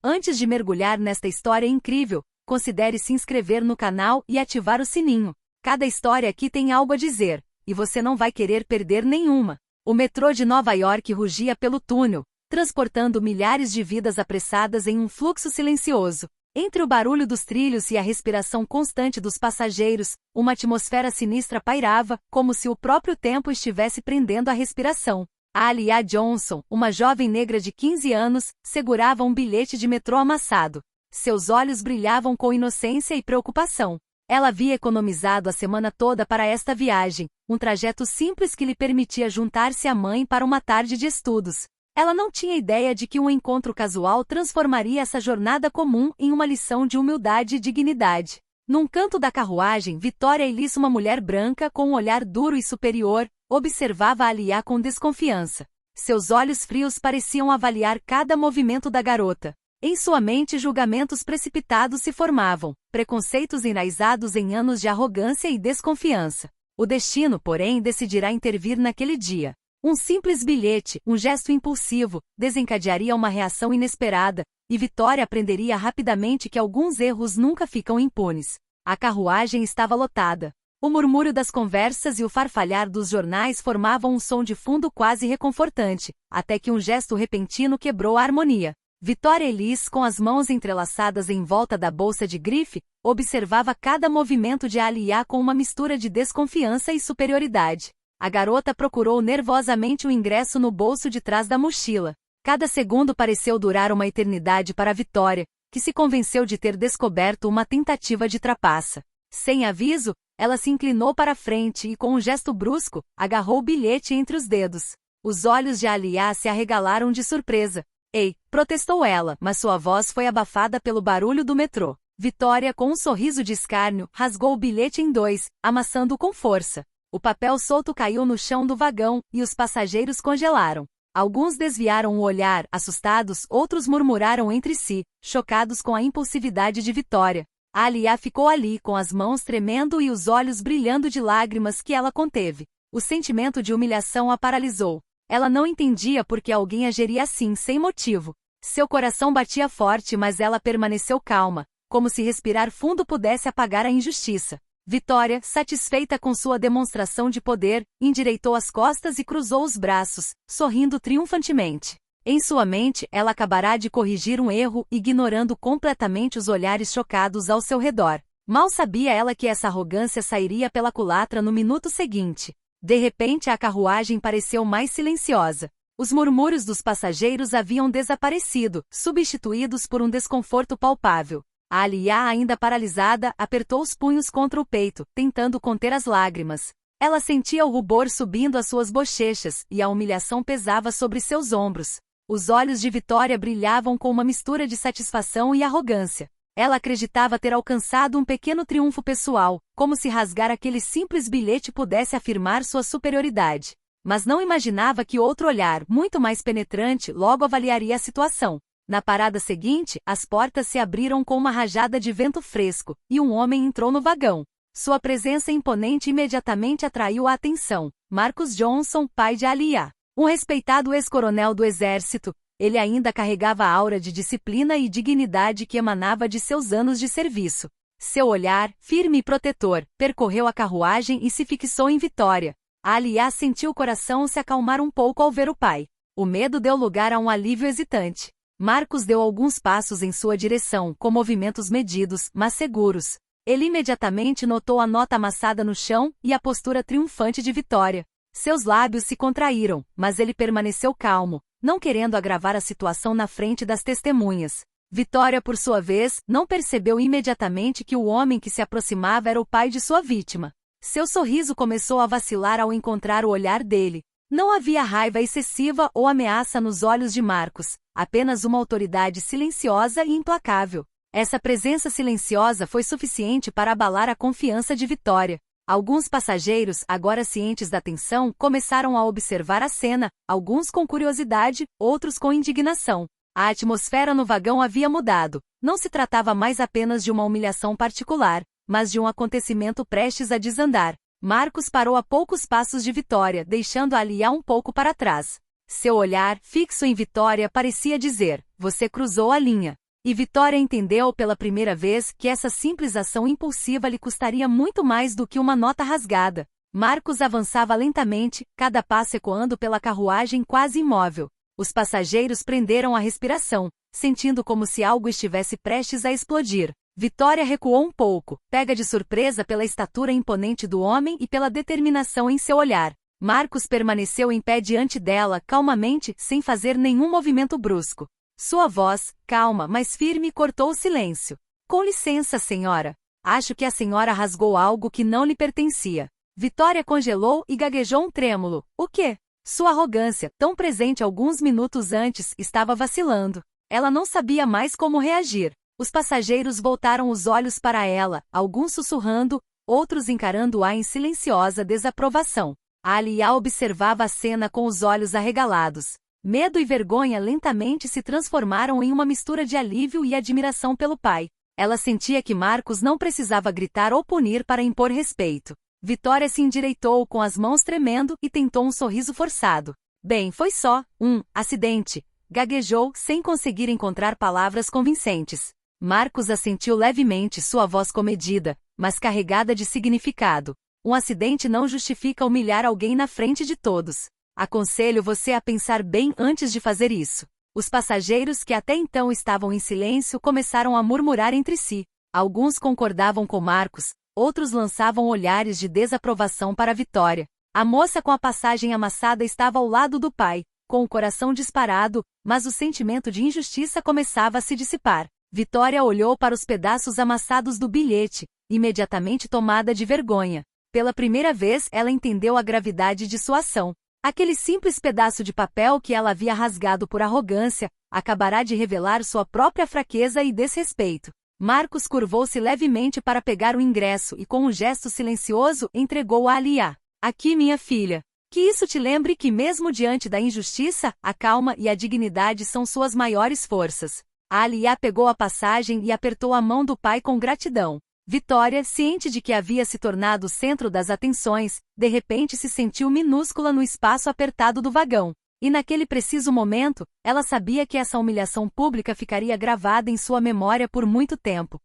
Antes de mergulhar nesta história incrível, considere se inscrever no canal e ativar o sininho. Cada história aqui tem algo a dizer, e você não vai querer perder nenhuma. O metrô de Nova York rugia pelo túnel, transportando milhares de vidas apressadas em um fluxo silencioso. Entre o barulho dos trilhos e a respiração constante dos passageiros, uma atmosfera sinistra pairava, como se o próprio tempo estivesse prendendo a respiração. Aaliyah Johnson, uma jovem negra de 15 anos, segurava um bilhete de metrô amassado. Seus olhos brilhavam com inocência e preocupação. Ela havia economizado a semana toda para esta viagem, um trajeto simples que lhe permitia juntar-se à mãe para uma tarde de estudos. Ela não tinha ideia de que um encontro casual transformaria essa jornada comum em uma lição de humildade e dignidade. Num canto da carruagem, Victoria Elise, uma mulher branca com um olhar duro e superior, observava Aaliyah com desconfiança. Seus olhos frios pareciam avaliar cada movimento da garota. Em sua mente, julgamentos precipitados se formavam, preconceitos enraizados em anos de arrogância e desconfiança. O destino, porém, decidirá intervir naquele dia. Um simples bilhete, um gesto impulsivo, desencadearia uma reação inesperada, e Victoria aprenderia rapidamente que alguns erros nunca ficam impunes. A carruagem estava lotada. O murmúrio das conversas e o farfalhar dos jornais formavam um som de fundo quase reconfortante, até que um gesto repentino quebrou a harmonia. Victoria Elise, com as mãos entrelaçadas em volta da bolsa de grife, observava cada movimento de Aaliyah com uma mistura de desconfiança e superioridade. A garota procurou nervosamente o ingresso no bolso de trás da mochila. Cada segundo pareceu durar uma eternidade para Victoria, que se convenceu de ter descoberto uma tentativa de trapaça. Sem aviso, ela se inclinou para a frente e, com um gesto brusco, agarrou o bilhete entre os dedos. Os olhos de Aaliyah se arregalaram de surpresa. Ei, protestou ela, mas sua voz foi abafada pelo barulho do metrô. Victoria, com um sorriso de escárnio, rasgou o bilhete em dois, amassando-o com força. O papel solto caiu no chão do vagão, e os passageiros congelaram. Alguns desviaram o olhar, assustados, outros murmuraram entre si, chocados com a impulsividade de Victoria. Aaliyah ficou ali, com as mãos tremendo e os olhos brilhando de lágrimas que ela conteve. O sentimento de humilhação a paralisou. Ela não entendia por que alguém agiria assim, sem motivo. Seu coração batia forte, mas ela permaneceu calma, como se respirar fundo pudesse apagar a injustiça. Victoria, satisfeita com sua demonstração de poder, endireitou as costas e cruzou os braços, sorrindo triunfantemente. Em sua mente, ela acabará de corrigir um erro, ignorando completamente os olhares chocados ao seu redor. Mal sabia ela que essa arrogância sairia pela culatra no minuto seguinte. De repente, a carruagem pareceu mais silenciosa. Os murmúrios dos passageiros haviam desaparecido, substituídos por um desconforto palpável. Aaliyah, ainda paralisada, apertou os punhos contra o peito, tentando conter as lágrimas. Ela sentia o rubor subindo às suas bochechas, e a humilhação pesava sobre seus ombros. Os olhos de Victoria brilhavam com uma mistura de satisfação e arrogância. Ela acreditava ter alcançado um pequeno triunfo pessoal, como se rasgar aquele simples bilhete pudesse afirmar sua superioridade. Mas não imaginava que outro olhar, muito mais penetrante, logo avaliaria a situação. Na parada seguinte, as portas se abriram com uma rajada de vento fresco, e um homem entrou no vagão. Sua presença imponente imediatamente atraiu a atenção. Marcus Johnson, pai de Aaliyah. Um respeitado ex-coronel do exército, ele ainda carregava a aura de disciplina e dignidade que emanava de seus anos de serviço. Seu olhar, firme e protetor, percorreu a carruagem e se fixou em Victoria. Aaliyah sentiu o coração se acalmar um pouco ao ver o pai. O medo deu lugar a um alívio hesitante. Marcus deu alguns passos em sua direção, com movimentos medidos, mas seguros. Ele imediatamente notou a nota amassada no chão e a postura triunfante de Victoria. Seus lábios se contraíram, mas ele permaneceu calmo, não querendo agravar a situação na frente das testemunhas. Victoria, por sua vez, não percebeu imediatamente que o homem que se aproximava era o pai de sua vítima. Seu sorriso começou a vacilar ao encontrar o olhar dele. Não havia raiva excessiva ou ameaça nos olhos de Marcus, apenas uma autoridade silenciosa e implacável. Essa presença silenciosa foi suficiente para abalar a confiança de Victoria. Alguns passageiros, agora cientes da tensão, começaram a observar a cena, alguns com curiosidade, outros com indignação. A atmosfera no vagão havia mudado. Não se tratava mais apenas de uma humilhação particular, mas de um acontecimento prestes a desandar. Marcus parou a poucos passos de Victoria, deixando Aaliyah um pouco para trás. Seu olhar, fixo em Victoria, parecia dizer: "Você cruzou a linha." E Vitória entendeu pela primeira vez que essa simples ação impulsiva lhe custaria muito mais do que uma nota rasgada. Marcos avançava lentamente, cada passo ecoando pela carruagem quase imóvel. Os passageiros prenderam a respiração, sentindo como se algo estivesse prestes a explodir. Vitória recuou um pouco, pega de surpresa pela estatura imponente do homem e pela determinação em seu olhar. Marcos permaneceu em pé diante dela, calmamente, sem fazer nenhum movimento brusco. Sua voz, calma, mas firme, cortou o silêncio. Com licença, senhora. Acho que a senhora rasgou algo que não lhe pertencia. Vitória congelou e gaguejou um trêmulo. O quê? Sua arrogância, tão presente alguns minutos antes, estava vacilando. Ela não sabia mais como reagir. Os passageiros voltaram os olhos para ela, alguns sussurrando, outros encarando-a em silenciosa desaprovação. Alia observava a cena com os olhos arregalados. Medo e vergonha lentamente se transformaram em uma mistura de alívio e admiração pelo pai. Ela sentia que Marcos não precisava gritar ou punir para impor respeito. Vitória se endireitou com as mãos tremendo e tentou um sorriso forçado. Bem, foi só um acidente. Gaguejou, sem conseguir encontrar palavras convincentes. Marcos assentiu levemente, sua voz comedida, mas carregada de significado. Um acidente não justifica humilhar alguém na frente de todos. Aconselho você a pensar bem antes de fazer isso. Os passageiros que até então estavam em silêncio começaram a murmurar entre si. Alguns concordavam com Marcos, outros lançavam olhares de desaprovação para Vitória. A moça com a passagem amassada estava ao lado do pai, com o coração disparado, mas o sentimento de injustiça começava a se dissipar. Vitória olhou para os pedaços amassados do bilhete, imediatamente tomada de vergonha. Pela primeira vez ela entendeu a gravidade de sua ação. Aquele simples pedaço de papel que ela havia rasgado por arrogância, acabará de revelar sua própria fraqueza e desrespeito. Marcos curvou-se levemente para pegar o ingresso e com um gesto silencioso entregou a Alia. Aqui, minha filha. Que isso te lembre que mesmo diante da injustiça, a calma e a dignidade são suas maiores forças. A Alia pegou a passagem e apertou a mão do pai com gratidão. Vitória, ciente de que havia se tornado o centro das atenções, de repente se sentiu minúscula no espaço apertado do vagão. E naquele preciso momento, ela sabia que essa humilhação pública ficaria gravada em sua memória por muito tempo.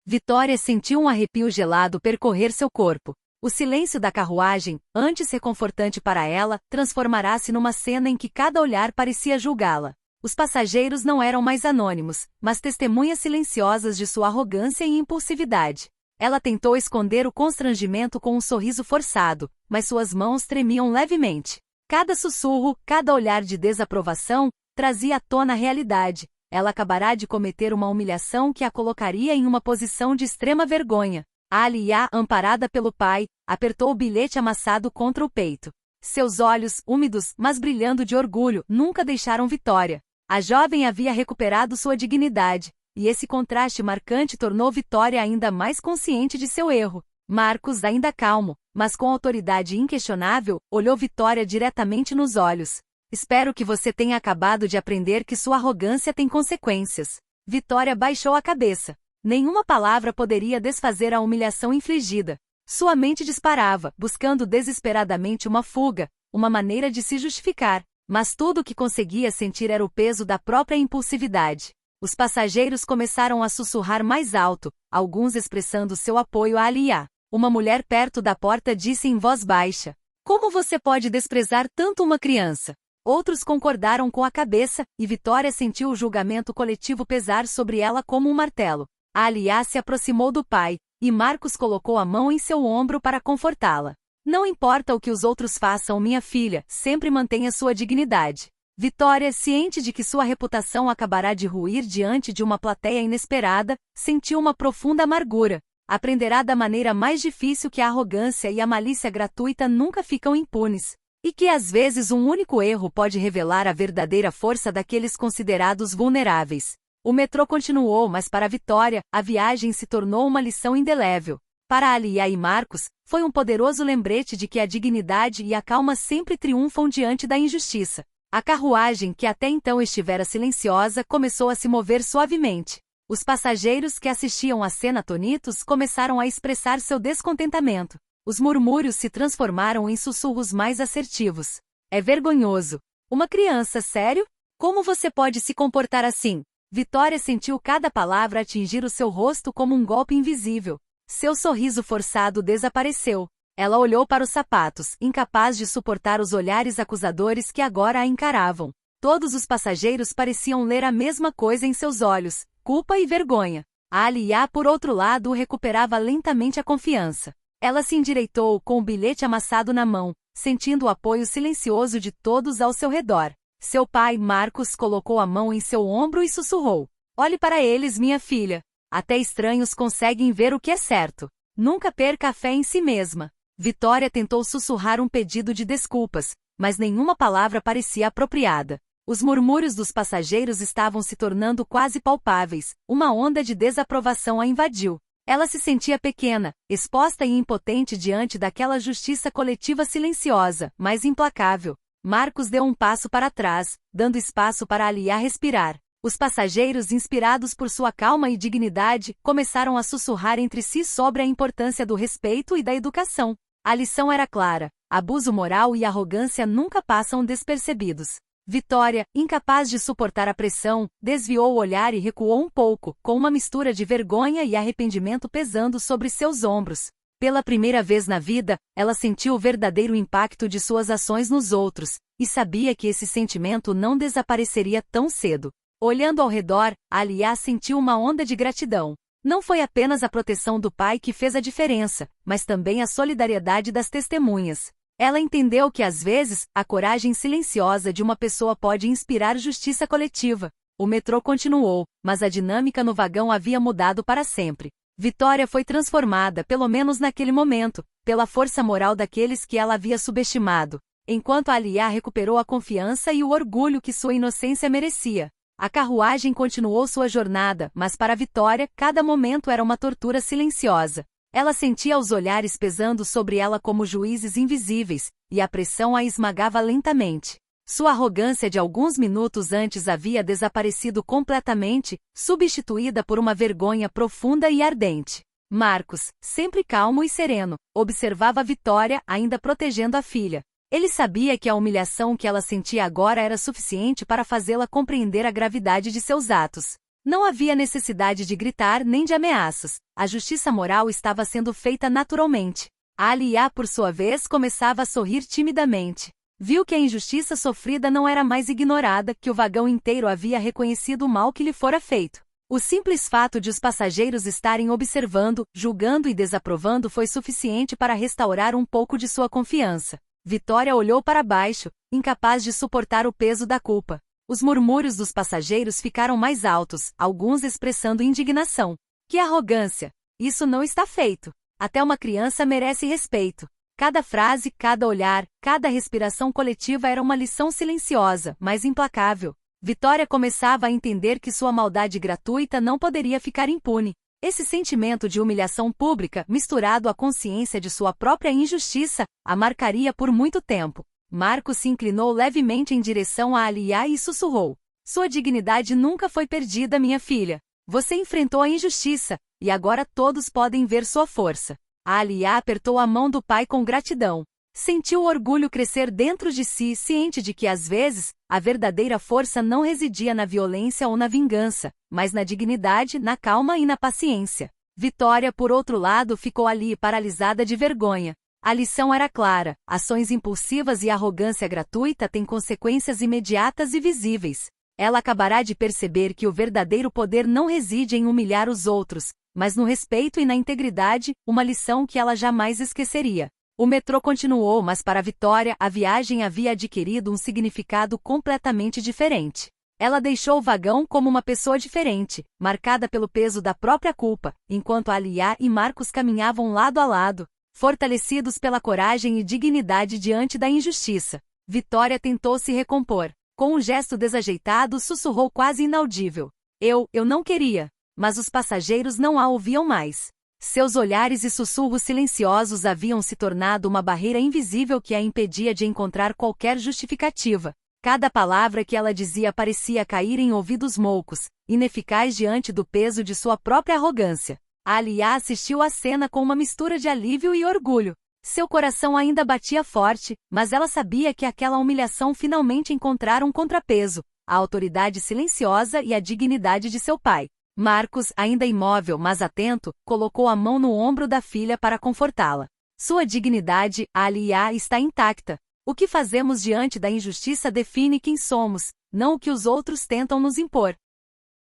Vitória sentiu um arrepio gelado percorrer seu corpo. O silêncio da carruagem, antes reconfortante para ela, transformará-se numa cena em que cada olhar parecia julgá-la. Os passageiros não eram mais anônimos, mas testemunhas silenciosas de sua arrogância e impulsividade. Ela tentou esconder o constrangimento com um sorriso forçado, mas suas mãos tremiam levemente. Cada sussurro, cada olhar de desaprovação, trazia à tona a realidade. Ela acabará de cometer uma humilhação que a colocaria em uma posição de extrema vergonha. A Alia, amparada pelo pai, apertou o bilhete amassado contra o peito. Seus olhos, úmidos, mas brilhando de orgulho, nunca deixaram Vitória. A jovem havia recuperado sua dignidade, e esse contraste marcante tornou Vitória ainda mais consciente de seu erro. Marcos, ainda calmo, mas com autoridade inquestionável, olhou Vitória diretamente nos olhos. Espero que você tenha acabado de aprender que sua arrogância tem consequências. Vitória baixou a cabeça. Nenhuma palavra poderia desfazer a humilhação infligida. Sua mente disparava, buscando desesperadamente uma fuga, uma maneira de se justificar. Mas tudo o que conseguia sentir era o peso da própria impulsividade. Os passageiros começaram a sussurrar mais alto, alguns expressando seu apoio a Alia. Uma mulher perto da porta disse em voz baixa: "Como você pode desprezar tanto uma criança?" Outros concordaram com a cabeça, e Vitória sentiu o julgamento coletivo pesar sobre ela como um martelo. A Alia se aproximou do pai, e Marcos colocou a mão em seu ombro para confortá-la. Não importa o que os outros façam, minha filha, sempre mantenha sua dignidade. Vitória, ciente de que sua reputação acabará de ruir diante de uma plateia inesperada, sentiu uma profunda amargura. Aprenderá da maneira mais difícil que a arrogância e a malícia gratuita nunca ficam impunes. E que às vezes um único erro pode revelar a verdadeira força daqueles considerados vulneráveis. O metrô continuou, mas para Vitória, a viagem se tornou uma lição indelével. Para Alia e Marcos, foi um poderoso lembrete de que a dignidade e a calma sempre triunfam diante da injustiça. A carruagem, que até então estivera silenciosa, começou a se mover suavemente. Os passageiros que assistiam à cena atonitos começaram a expressar seu descontentamento. Os murmúrios se transformaram em sussurros mais assertivos. É vergonhoso. Uma criança, sério? Como você pode se comportar assim? Vitória sentiu cada palavra atingir o seu rosto como um golpe invisível. Seu sorriso forçado desapareceu. Ela olhou para os sapatos, incapaz de suportar os olhares acusadores que agora a encaravam. Todos os passageiros pareciam ler a mesma coisa em seus olhos, culpa e vergonha. A Aliá, por outro lado, recuperava lentamente a confiança. Ela se endireitou com o bilhete amassado na mão, sentindo o apoio silencioso de todos ao seu redor. Seu pai, Marcos, colocou a mão em seu ombro e sussurrou: "Olhe para eles, minha filha. Até estranhos conseguem ver o que é certo. Nunca perca a fé em si mesma." Vitória tentou sussurrar um pedido de desculpas, mas nenhuma palavra parecia apropriada. Os murmúrios dos passageiros estavam se tornando quase palpáveis, uma onda de desaprovação a invadiu. Ela se sentia pequena, exposta e impotente diante daquela justiça coletiva silenciosa, mas implacável. Marcos deu um passo para trás, dando espaço para Aliá respirar. Os passageiros, inspirados por sua calma e dignidade, começaram a sussurrar entre si sobre a importância do respeito e da educação. A lição era clara: abuso moral e arrogância nunca passam despercebidos. Vitória, incapaz de suportar a pressão, desviou o olhar e recuou um pouco, com uma mistura de vergonha e arrependimento pesando sobre seus ombros. Pela primeira vez na vida, ela sentiu o verdadeiro impacto de suas ações nos outros, e sabia que esse sentimento não desapareceria tão cedo. Olhando ao redor, Aliá sentiu uma onda de gratidão. Não foi apenas a proteção do pai que fez a diferença, mas também a solidariedade das testemunhas. Ela entendeu que às vezes, a coragem silenciosa de uma pessoa pode inspirar justiça coletiva. O metrô continuou, mas a dinâmica no vagão havia mudado para sempre. Vitória foi transformada, pelo menos naquele momento, pela força moral daqueles que ela havia subestimado, enquanto Aliá recuperou a confiança e o orgulho que sua inocência merecia. A carruagem continuou sua jornada, mas para Vitória, cada momento era uma tortura silenciosa. Ela sentia os olhares pesando sobre ela como juízes invisíveis, e a pressão a esmagava lentamente. Sua arrogância de alguns minutos antes havia desaparecido completamente, substituída por uma vergonha profunda e ardente. Marcos, sempre calmo e sereno, observava Vitória, ainda protegendo a filha. Ele sabia que a humilhação que ela sentia agora era suficiente para fazê-la compreender a gravidade de seus atos. Não havia necessidade de gritar nem de ameaças. A justiça moral estava sendo feita naturalmente. A Aliá, por sua vez, começava a sorrir timidamente. Viu que a injustiça sofrida não era mais ignorada, que o vagão inteiro havia reconhecido o mal que lhe fora feito. O simples fato de os passageiros estarem observando, julgando e desaprovando foi suficiente para restaurar um pouco de sua confiança. Vitória olhou para baixo, incapaz de suportar o peso da culpa. Os murmúrios dos passageiros ficaram mais altos, alguns expressando indignação. Que arrogância! Isso não está feito. Até uma criança merece respeito. Cada frase, cada olhar, cada respiração coletiva era uma lição silenciosa, mas implacável. Vitória começava a entender que sua maldade gratuita não poderia ficar impune. Esse sentimento de humilhação pública, misturado à consciência de sua própria injustiça, a marcaria por muito tempo. Marcos se inclinou levemente em direção a Aliá e sussurrou: "Sua dignidade nunca foi perdida, minha filha. Você enfrentou a injustiça, e agora todos podem ver sua força." A Aliá apertou a mão do pai com gratidão. Sentiu o orgulho crescer dentro de si, ciente de que às vezes, a verdadeira força não residia na violência ou na vingança, mas na dignidade, na calma e na paciência. Vitória, por outro lado, ficou ali paralisada de vergonha. A lição era clara: ações impulsivas e arrogância gratuita têm consequências imediatas e visíveis. Ela acabará de perceber que o verdadeiro poder não reside em humilhar os outros, mas no respeito e na integridade, uma lição que ela jamais esqueceria. O metrô continuou, mas para Vitória a viagem havia adquirido um significado completamente diferente. Ela deixou o vagão como uma pessoa diferente, marcada pelo peso da própria culpa, enquanto Aliá e Marcos caminhavam lado a lado, fortalecidos pela coragem e dignidade diante da injustiça. Vitória tentou se recompor. Com um gesto desajeitado, sussurrou quase inaudível: Eu não queria. Mas os passageiros não a ouviam mais. Seus olhares e sussurros silenciosos haviam se tornado uma barreira invisível que a impedia de encontrar qualquer justificativa. Cada palavra que ela dizia parecia cair em ouvidos moucos, ineficaz diante do peso de sua própria arrogância. A Aliá assistiu à cena com uma mistura de alívio e orgulho. Seu coração ainda batia forte, mas ela sabia que aquela humilhação finalmente encontrara um contrapeso. a autoridade silenciosa e a dignidade de seu pai. Marcos, ainda imóvel mas atento, colocou a mão no ombro da filha para confortá-la. Sua dignidade, Alia, está intacta. O que fazemos diante da injustiça define quem somos, não o que os outros tentam nos impor.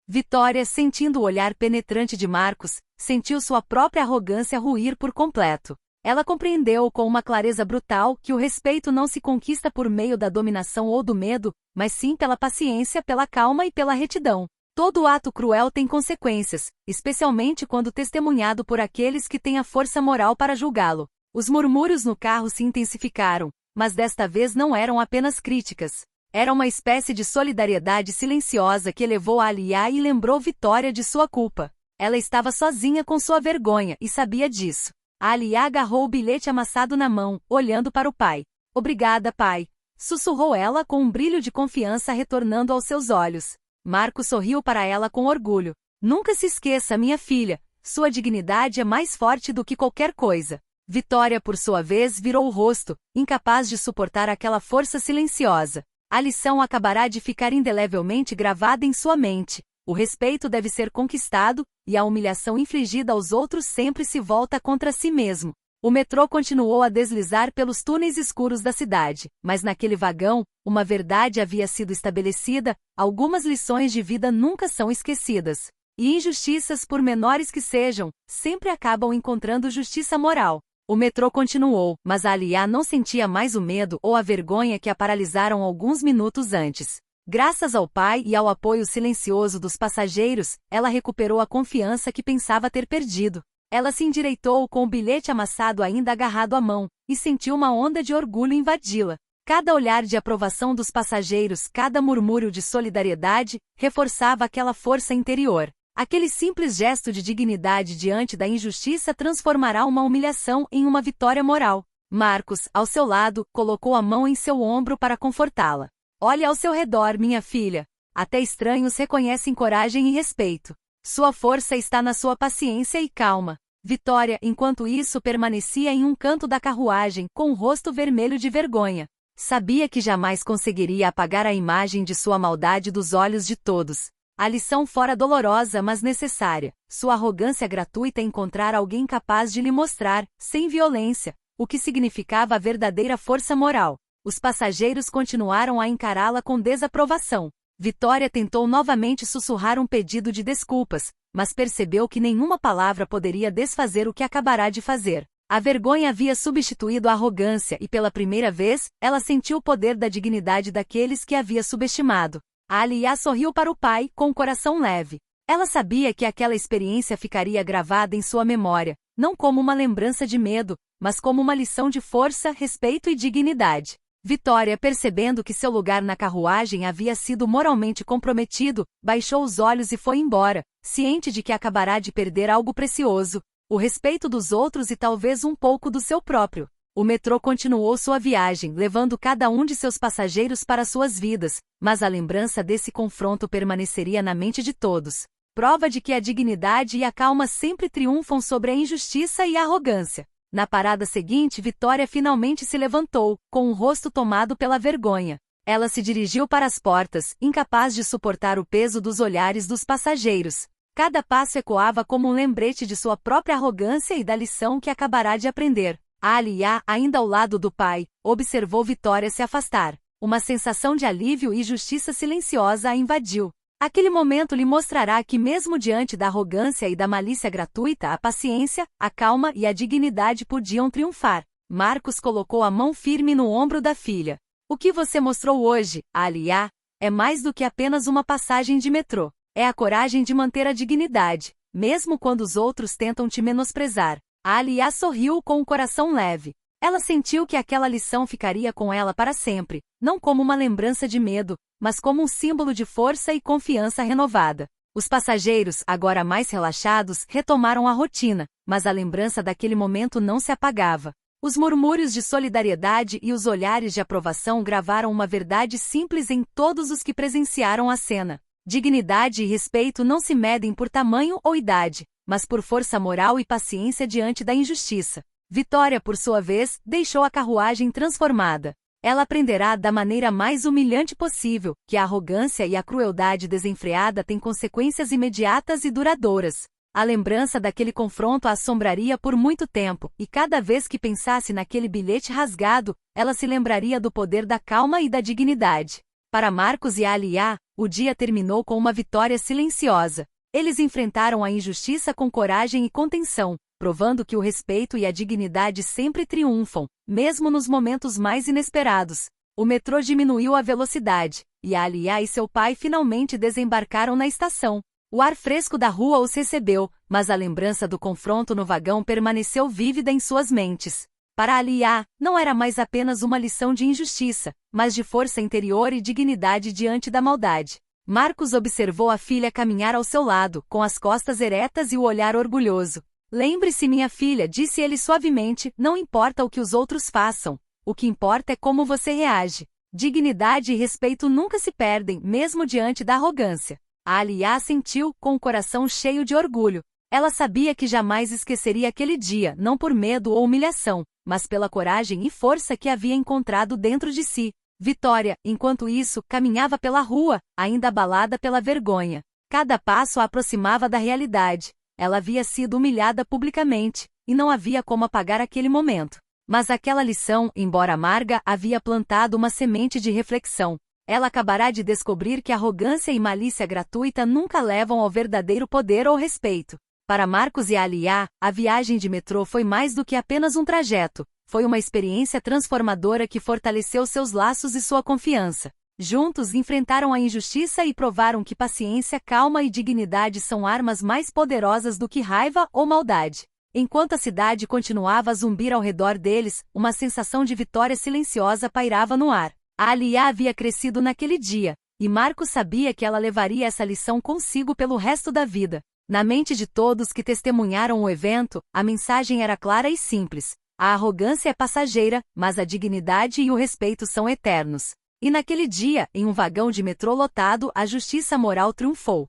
Vitória, sentindo o olhar penetrante de Marcos, sentiu sua própria arrogância ruir por completo. Ela compreendeu com uma clareza brutal que o respeito não se conquista por meio da dominação ou do medo, mas sim pela paciência, pela calma e pela retidão. Todo ato cruel tem consequências, especialmente quando testemunhado por aqueles que têm a força moral para julgá-lo. Os murmúrios no carro se intensificaram, mas desta vez não eram apenas críticas. Era uma espécie de solidariedade silenciosa que elevou a Alia e lembrou Vitória de sua culpa. Ela estava sozinha com sua vergonha e sabia disso. A Alia agarrou o bilhete amassado na mão, olhando para o pai. Obrigada, pai. Sussurrou ela com um brilho de confiança retornando aos seus olhos. Marcos sorriu para ela com orgulho. Nunca se esqueça, minha filha. Sua dignidade é mais forte do que qualquer coisa. Vitória, por sua vez, virou o rosto, incapaz de suportar aquela força silenciosa. A lição acabará de ficar indelevelmente gravada em sua mente. O respeito deve ser conquistado, e a humilhação infligida aos outros sempre se volta contra si mesmo. O metrô continuou a deslizar pelos túneis escuros da cidade, mas naquele vagão, uma verdade havia sido estabelecida: algumas lições de vida nunca são esquecidas. E injustiças, por menores que sejam, sempre acabam encontrando justiça moral. O metrô continuou, mas a Alia não sentia mais o medo ou a vergonha que a paralisaram alguns minutos antes. Graças ao pai e ao apoio silencioso dos passageiros, ela recuperou a confiança que pensava ter perdido. Ela se endireitou com o bilhete amassado ainda agarrado à mão, e sentiu uma onda de orgulho invadi-la. Cada olhar de aprovação dos passageiros, cada murmúrio de solidariedade, reforçava aquela força interior. Aquele simples gesto de dignidade diante da injustiça transformará uma humilhação em uma vitória moral. Marcos, ao seu lado, colocou a mão em seu ombro para confortá-la. Olhe ao seu redor, minha filha. Até estranhos reconhecem coragem e respeito. Sua força está na sua paciência e calma. Vitória, enquanto isso, permanecia em um canto da carruagem, com o rosto vermelho de vergonha. Sabia que jamais conseguiria apagar a imagem de sua maldade dos olhos de todos. A lição fora dolorosa, mas necessária. Sua arrogância gratuita encontrar alguém capaz de lhe mostrar, sem violência, o que significava a verdadeira força moral. Os passageiros continuaram a encará-la com desaprovação. Vitória tentou novamente sussurrar um pedido de desculpas, mas percebeu que nenhuma palavra poderia desfazer o que acabará de fazer. A vergonha havia substituído a arrogância e pela primeira vez, ela sentiu o poder da dignidade daqueles que havia subestimado. A Alia sorriu para o pai, com o coração leve. Ela sabia que aquela experiência ficaria gravada em sua memória, não como uma lembrança de medo, mas como uma lição de força, respeito e dignidade. Vitória, percebendo que seu lugar na carruagem havia sido moralmente comprometido, baixou os olhos e foi embora, ciente de que acabará de perder algo precioso: o respeito dos outros e talvez um pouco do seu próprio. O metrô continuou sua viagem, levando cada um de seus passageiros para suas vidas, mas a lembrança desse confronto permaneceria na mente de todos. Prova de que a dignidade e a calma sempre triunfam sobre a injustiça e a arrogância. Na parada seguinte, Vitória finalmente se levantou, com o rosto tomado pela vergonha. Ela se dirigiu para as portas, incapaz de suportar o peso dos olhares dos passageiros. Cada passo ecoava como um lembrete de sua própria arrogância e da lição que acabará de aprender. A Alia, ainda ao lado do pai, observou Vitória se afastar. Uma sensação de alívio e justiça silenciosa a invadiu. Aquele momento lhe mostrará que mesmo diante da arrogância e da malícia gratuita, a paciência, a calma e a dignidade podiam triunfar. Marcos colocou a mão firme no ombro da filha. O que você mostrou hoje, Alia, é mais do que apenas uma passagem de metrô. É a coragem de manter a dignidade, mesmo quando os outros tentam te menosprezar. A Alia sorriu com o coração leve. Ela sentiu que aquela lição ficaria com ela para sempre, não como uma lembrança de medo, mas como um símbolo de força e confiança renovada. Os passageiros, agora mais relaxados, retomaram a rotina, mas a lembrança daquele momento não se apagava. Os murmúrios de solidariedade e os olhares de aprovação gravaram uma verdade simples em todos os que presenciaram a cena. Dignidade e respeito não se medem por tamanho ou idade, mas por força moral e paciência diante da injustiça. Vitória, por sua vez, deixou a carruagem transformada. Ela aprenderá da maneira mais humilhante possível que a arrogância e a crueldade desenfreada têm consequências imediatas e duradouras. A lembrança daquele confronto a assombraria por muito tempo, e cada vez que pensasse naquele bilhete rasgado, ela se lembraria do poder da calma e da dignidade. Para Marcos e Alia, o dia terminou com uma vitória silenciosa. Eles enfrentaram a injustiça com coragem e contenção, provando que o respeito e a dignidade sempre triunfam, mesmo nos momentos mais inesperados. O metrô diminuiu a velocidade, e Alia e seu pai finalmente desembarcaram na estação. O ar fresco da rua os recebeu, mas a lembrança do confronto no vagão permaneceu vívida em suas mentes. Para Alia, não era mais apenas uma lição de injustiça, mas de força interior e dignidade diante da maldade. Marcos observou a filha caminhar ao seu lado, com as costas eretas e o olhar orgulhoso. Lembre-se, minha filha, disse ele suavemente, não importa o que os outros façam. O que importa é como você reage. Dignidade e respeito nunca se perdem, mesmo diante da arrogância. A Alia sentiu, com o coração cheio de orgulho. Ela sabia que jamais esqueceria aquele dia, não por medo ou humilhação, mas pela coragem e força que havia encontrado dentro de si. Vitória, enquanto isso, caminhava pela rua, ainda abalada pela vergonha. Cada passo a aproximava da realidade. Ela havia sido humilhada publicamente, e não havia como apagar aquele momento. Mas aquela lição, embora amarga, havia plantado uma semente de reflexão. Ela acabará de descobrir que arrogância e malícia gratuita nunca levam ao verdadeiro poder ou respeito. Para Marcos e Alia, a viagem de metrô foi mais do que apenas um trajeto. Foi uma experiência transformadora que fortaleceu seus laços e sua confiança. Juntos enfrentaram a injustiça e provaram que paciência, calma e dignidade são armas mais poderosas do que raiva ou maldade. Enquanto a cidade continuava a zumbir ao redor deles, uma sensação de vitória silenciosa pairava no ar. A Alia havia crescido naquele dia, e Marcos sabia que ela levaria essa lição consigo pelo resto da vida. Na mente de todos que testemunharam o evento, a mensagem era clara e simples. A arrogância é passageira, mas a dignidade e o respeito são eternos. E naquele dia, em um vagão de metrô lotado, a justiça moral triunfou.